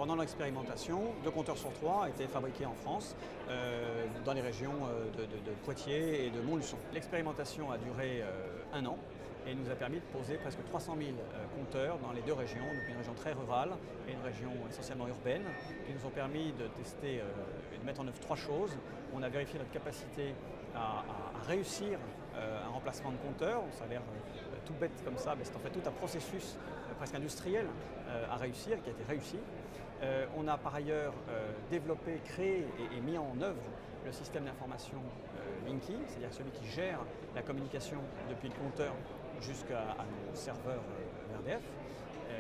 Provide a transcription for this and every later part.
pendant l'expérimentation, 2 compteurs sur 3 étaient fabriqués en France, dans les régions de Poitiers et de Montluçon. L'expérimentation a duré 1 an et nous a permis de poser presque 300 000 compteurs dans les 2 régions, donc une région très rurale et une région essentiellement urbaine, qui nous ont permis de tester et de mettre en œuvre 3 choses. On a vérifié notre capacité à réussir un remplacement de compteurs. Ça a l'air tout bête comme ça, mais c'est en fait tout un processus presque industriel à réussir, qui a été réussi. On a par ailleurs développé, créé et mis en œuvre le système d'information Linky, c'est-à-dire celui qui gère la communication depuis le compteur jusqu'à nos serveurs RDF.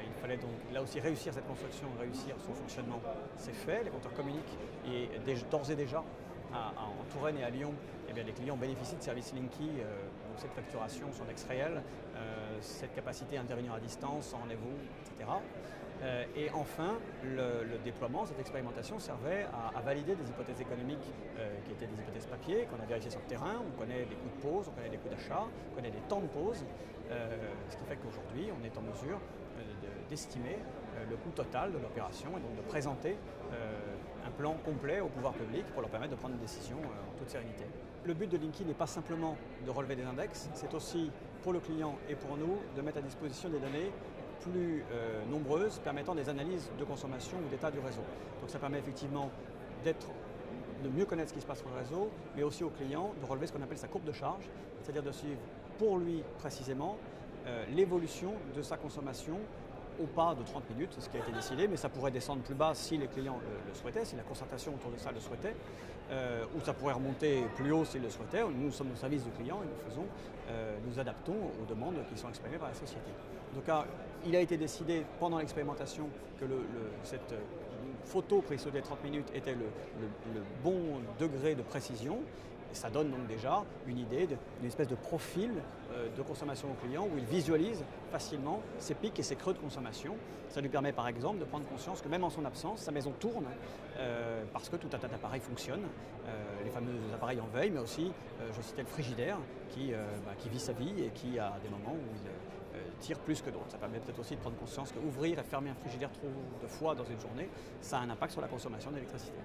Il fallait donc là aussi réussir cette construction, réussir son fonctionnement. C'est fait, les compteurs communiquent et d'ores et déjà en Touraine et à Lyon, eh bien, les clients bénéficient de services Linky, donc cette facturation, son ex réel, cette capacité à intervenir à distance, sans rendez-vous, etc. Et enfin, le déploiement, cette expérimentation servait à valider des hypothèses économiques qui étaient des hypothèses papier, qu'on a vérifiées sur le terrain. On connaît les coûts de pause, on connaît les coûts d'achat, on connaît les temps de pause, ce qui fait qu'aujourd'hui, on est en mesure d'estimer le coût total de l'opération et donc de présenter un plan complet au pouvoir public pour leur permettre de prendre une décision en toute sérénité. Le but de Linky n'est pas simplement de relever des index, c'est aussi pour le client et pour nous de mettre à disposition des données plus nombreuses permettant des analyses de consommation ou d'état du réseau. Donc ça permet effectivement de mieux connaître ce qui se passe sur le réseau, mais aussi au client de relever ce qu'on appelle sa courbe de charge, c'est-à-dire de suivre pour lui précisément l'évolution de sa consommation au pas de 30 minutes, c'est ce qui a été décidé, mais ça pourrait descendre plus bas si les clients le souhaitaient, si la concertation autour de ça le souhaitait, ou ça pourrait remonter plus haut s'ils le souhaitaient. Nous sommes au service du client et nous adaptons aux demandes qui sont exprimées par la société. Donc il a été décidé pendant l'expérimentation que cette photo prise sur les 30 minutes était le bon degré de précision. Et ça donne donc déjà une idée d'une espèce de profil de consommation au client où il visualise facilement ses pics et ses creux de consommation. Ça lui permet par exemple de prendre conscience que même en son absence, sa maison tourne parce que tout un tas d'appareils fonctionnent, les fameux appareils en veille, mais aussi, je citais le frigidaire qui vit sa vie et qui a des moments où il tire plus que d'autres. Ça permet peut-être aussi de prendre conscience qu'ouvrir et fermer un frigidaire trop de fois dans une journée, ça a un impact sur la consommation d'électricité.